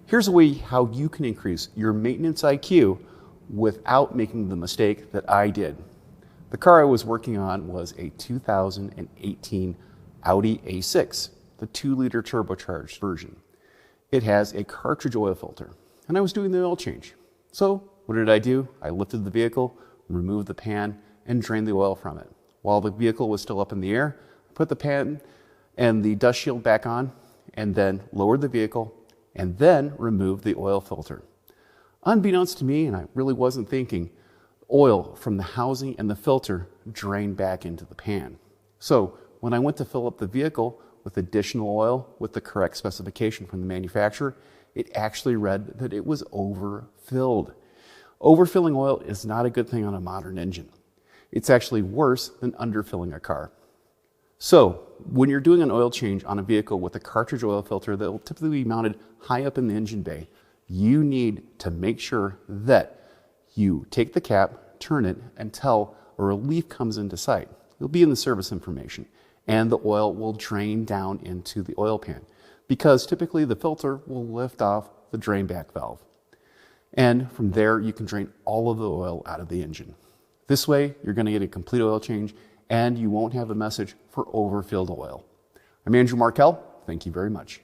Here's a way how you can increase your maintenance IQ without making the mistake that I did. The car I was working on was a 2018 Audi A6, the 2-liter turbocharged version. It has a cartridge oil filter, and I was doing the oil change. So what did I do? I lifted the vehicle, removed the pan, and drained the oil from it. While the vehicle was still up in the air, I put the pan and the dust shield back on, and then lowered the vehicle, and then removed the oil filter. Unbeknownst to me, and I really wasn't thinking, oil from the housing and the filter drained back into the pan. So when I went to fill up the vehicle with additional oil with the correct specification from the manufacturer, it actually read that it was overfilled. Overfilling oil is not a good thing on a modern engine. It's actually worse than underfilling a car. So when you're doing an oil change on a vehicle with a cartridge oil filter that will typically be mounted high up in the engine bay, you need to make sure that you take the cap, turn it, until a relief comes into sight. It'll be in the service information, and the oil will drain down into the oil pan, because typically the filter will lift off the drain back valve. And from there, you can drain all of the oil out of the engine. This way, you're going to get a complete oil change, and you won't have a message for overfilled oil. I'm Andrew Markell. Thank you very much.